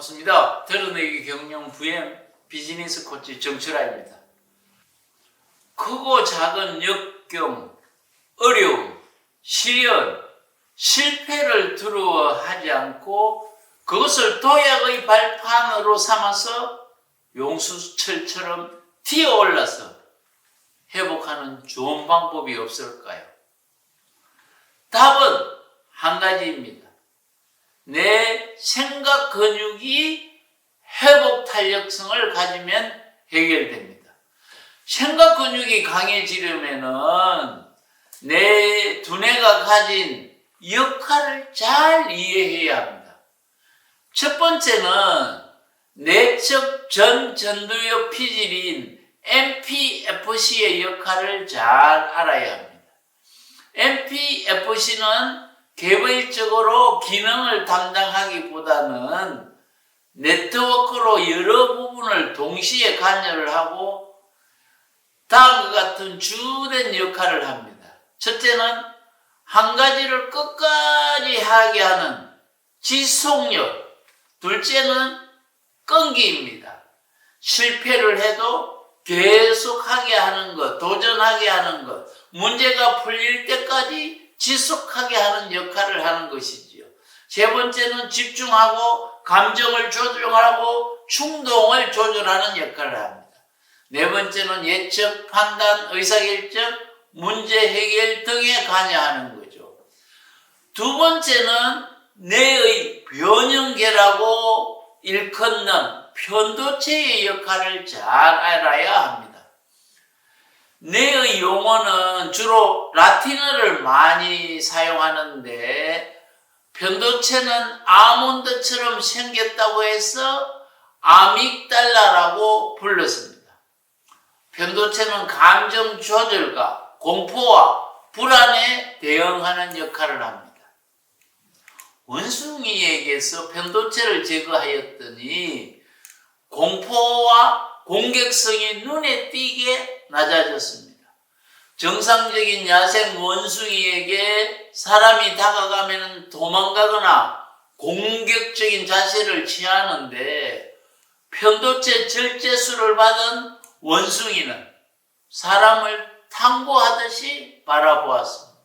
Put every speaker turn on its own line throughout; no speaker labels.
반갑습니다. 드러내기 경영 VM 비즈니스 코치 정철아입니다. 크고 작은 역경, 어려움, 시련, 실패를 두려워하지 않고 그것을 도약의 발판으로 삼아서 용수철처럼 튀어올라서 회복하는 좋은 방법이 없을까요? 답은 한 가지입니다. 내 생각 근육이 회복 탄력성을 가지면 해결됩니다. 생각 근육이 강해지려면은 내 두뇌가 가진 역할을 잘 이해해야 합니다. 첫 번째는 내적 전두엽 피질인 MPFC의 역할을 잘 알아야 합니다. MPFC는 개별적으로 기능을 담당하기보다는 네트워크로 여러 부분을 동시에 관여를 하고 다음과 같은 주된 역할을 합니다. 첫째는 한 가지를 끝까지 하게 하는 지속력, 둘째는 끈기입니다. 실패를 해도 계속하게 하는 것, 도전하게 하는 것, 문제가 풀릴 때까지 지속하게 하는 역할을 하는 것이지요. 세 번째는 집중하고 감정을 조절하고 충동을 조절하는 역할을 합니다. 네 번째는 예측, 판단, 의사결정, 문제 해결 등에 관여하는 거죠. 두 번째는 뇌의 변형계라고 일컫는 편도체의 역할을 잘 알아야 합니다. 뇌의 용어는 주로 라틴어를 많이 사용하는데 편도체는 아몬드처럼 생겼다고 해서 아믹달라라고 불렀습니다. 편도체는 감정 조절과 공포와 불안에 대응하는 역할을 합니다. 원숭이에게서 편도체를 제거하였더니 공포와 공격성이 눈에 띄게 낮아졌습니다. 정상적인 야생 원숭이에게 사람이 다가가면 도망가거나 공격적인 자세를 취하는데 편도체 절제술을 받은 원숭이는 사람을 탐구하듯이 바라보았습니다.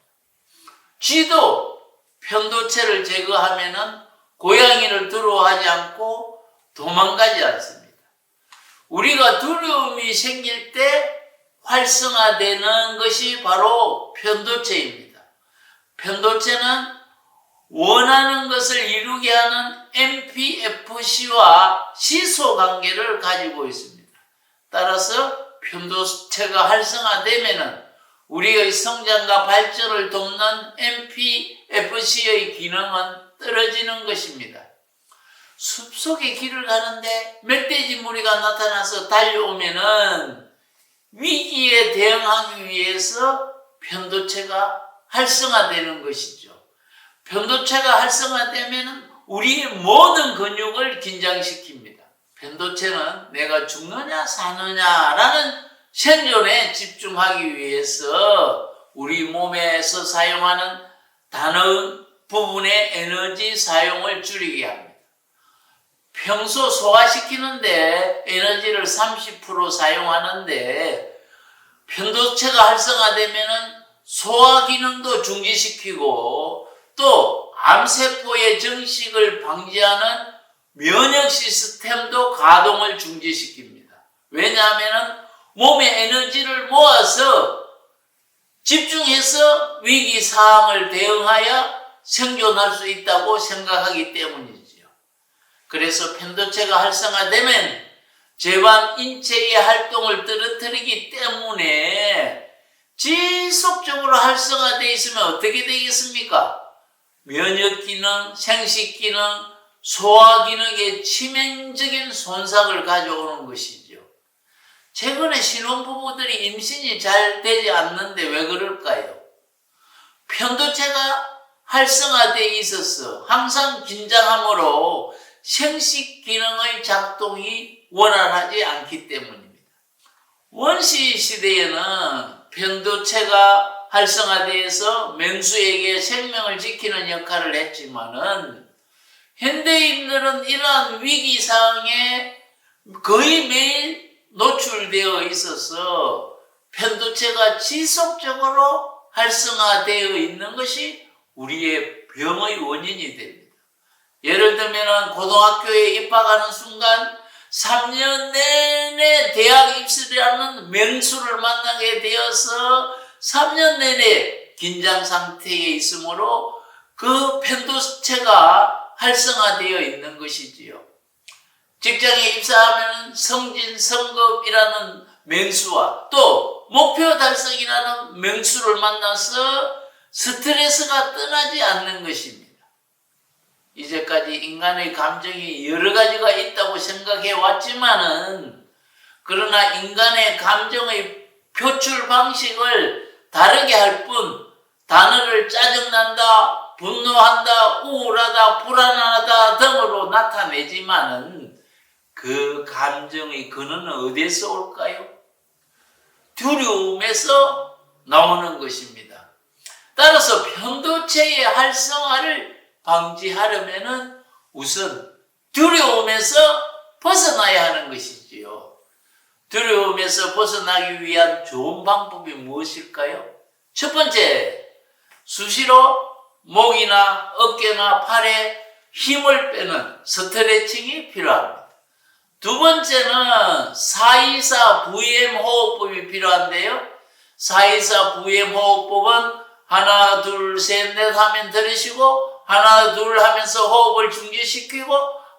쥐도 편도체를 제거하면 고양이를 두려워하지 않고 도망가지 않습니다. 우리가 두려움이 생길 때 활성화되는 것이 바로 편도체입니다. 편도체는 원하는 것을 이루게 하는 MPFC와 시소 관계를 가지고 있습니다. 따라서 편도체가 활성화되면 우리의 성장과 발전을 돕는 MPFC의 기능은 떨어지는 것입니다. 숲속에 길을 가는데 멧돼지 무리가 나타나서 달려오면은 위기에 대응하기 위해서 편도체가 활성화되는 것이죠. 편도체가 활성화되면 우리의 모든 근육을 긴장시킵니다. 편도체는 내가 죽느냐 사느냐라는 생존에 집중하기 위해서 우리 몸에서 사용하는 단어 부분의 에너지 사용을 줄이게 합니다. 평소 소화시키는데 에너지를 30% 사용하는데 편도체가 활성화되면 소화 기능도 중지시키고 또 암세포의 증식을 방지하는 면역 시스템도 가동을 중지시킵니다. 왜냐하면 몸의 에너지를 모아서 집중해서 위기 상황을 대응하여 생존할 수 있다고 생각하기 때문이죠. 그래서 편도체가 활성화되면 제반 인체의 활동을 떨어뜨리기 때문에 지속적으로 활성화되어 있으면 어떻게 되겠습니까? 면역 기능, 생식 기능, 소화 기능에 치명적인 손상을 가져오는 것이죠. 최근에 신혼부부들이 임신이 잘 되지 않는데 왜 그럴까요? 편도체가 활성화되어 있어서 항상 긴장함으로 생식 기능의 작동이 원활하지 않기 때문입니다. 원시 시대에는 편도체가 활성화되어서 맹수에게 생명을 지키는 역할을 했지만은 현대인들은 이러한 위기 상황에 거의 매일 노출되어 있어서 편도체가 지속적으로 활성화되어 있는 것이 우리의 병의 원인이 됩니다. 예를 들면 고등학교에 입학하는 순간 3년 내내 대학 입시라는 맹수를 만나게 되어서 3년 내내 긴장 상태에 있으므로 그 편도체가 활성화되어 있는 것이지요. 직장에 입사하면 승진, 승급이라는 맹수와 또 목표 달성이라는 맹수를 만나서 스트레스가 떠나지 않는 것입니다. 이제까지 인간의 감정이 여러 가지가 있다고 생각해 왔지만은 그러나 인간의 감정의 표출 방식을 다르게 할 뿐 단어를 짜증난다, 분노한다, 우울하다, 불안하다 등으로 나타내지만은 그 감정의 근원은 어디에서 올까요? 두려움에서 나오는 것입니다. 따라서 편도체의 활성화를 방지하려면은 우선 두려움에서 벗어나야 하는 것이지요. 두려움에서 벗어나기 위한 좋은 방법이 무엇일까요? 첫 번째, 수시로 목이나 어깨나 팔에 힘을 빼는 스트레칭이 필요합니다. 두 번째는 424VM 호흡법이 필요한데요. 424 VM 호흡법은 하나, 둘, 셋, 넷 하면 들으시고 하나, 둘 하면서 호흡을 중지시키고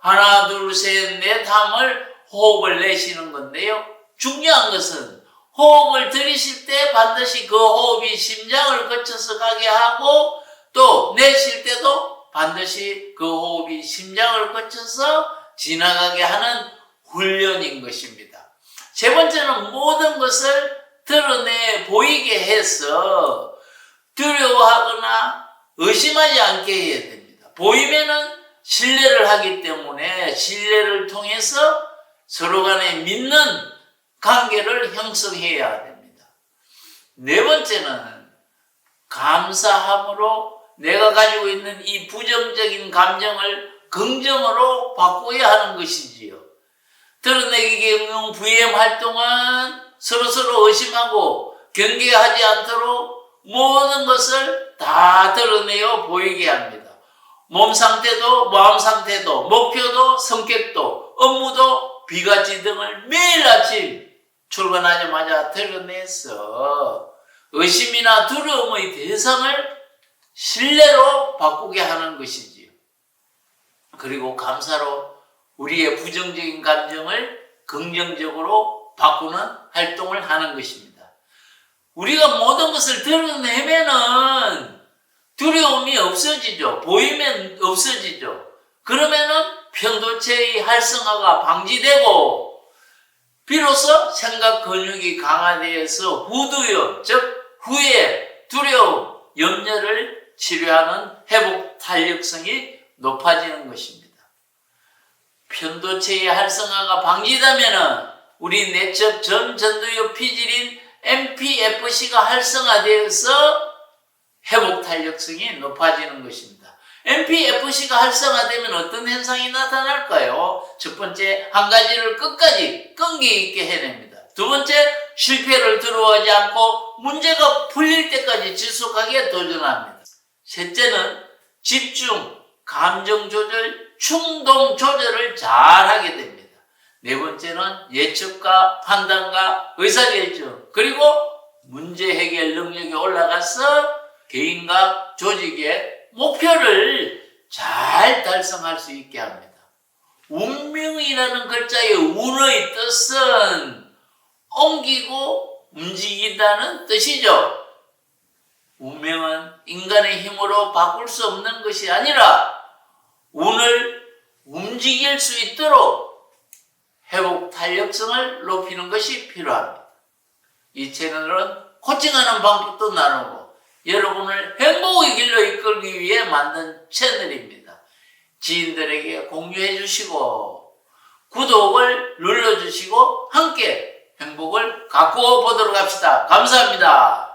하나, 둘, 셋, 넷 함을 호흡을 내쉬는 건데요. 중요한 것은 호흡을 들이실 때 반드시 그 호흡이 심장을 거쳐서 가게 하고 또 내쉴 때도 반드시 그 호흡이 심장을 거쳐서 지나가게 하는 훈련인 것입니다. 세 번째는 모든 것을 드러내 보이게 해서 두려워하거나 의심하지 않게 해야 됩니다. 보이면은 신뢰를 하기 때문에 신뢰를 통해서 서로 간에 믿는 관계를 형성해야 됩니다. 네 번째는 감사함으로 내가 가지고 있는 이 부정적인 감정을 긍정으로 바꿔야 하는 것이지요. 드러내기 경영 VM 활동은 서로서로 의심하고 경계하지 않도록 모든 것을 다 드러내어 보이게 합니다. 몸 상태도 마음 상태도 목표도 성격도 업무도 비가치 등을 매일 아침 출근하자마자 드러내서 의심이나 두려움의 대상을 신뢰로 바꾸게 하는 것이지요. 그리고 감사로 우리의 부정적인 감정을 긍정적으로 바꾸는 활동을 하는 것입니다. 우리가 모든 것을 드러내면은 두려움이 없어지죠. 보이면 없어지죠. 그러면은 편도체의 활성화가 방지되고 비로소 생각 근육이 강화되어서 후두염, 즉 후회, 두려움, 염려를 치료하는 회복 탄력성이 높아지는 것입니다. 편도체의 활성화가 방지되면 우리 내적 전두엽 피질인 MPFC가 활성화되어서 회복 탄력성이 높아지는 것입니다. MPFC가 활성화되면 어떤 현상이 나타날까요? 첫 번째, 한 가지를 끝까지 끈기 있게 해냅니다. 두 번째, 실패를 두려워하지 않고 문제가 풀릴 때까지 지속하게 도전합니다. 셋째는 집중, 감정 조절, 충동 조절을 잘 하게 됩니다. 네 번째는 예측과 판단과 의사결정, 그리고 문제 해결 능력이 올라가서 개인과 조직의 목표를 잘 달성할 수 있게 합니다. 운명이라는 글자의 운의 뜻은 옮기고 움직인다는 뜻이죠. 운명은 인간의 힘으로 바꿀 수 없는 것이 아니라 운을 움직일 수 있도록 회복 탄력성을 높이는 것이 필요합니다. 이 채널은 코칭하는 방법도 나누고 여러분을 행복의 길로 이끌기 위해 만든 채널입니다. 지인들에게 공유해 주시고 구독을 눌러주시고 함께 행복을 가꾸어 보도록 합시다. 감사합니다.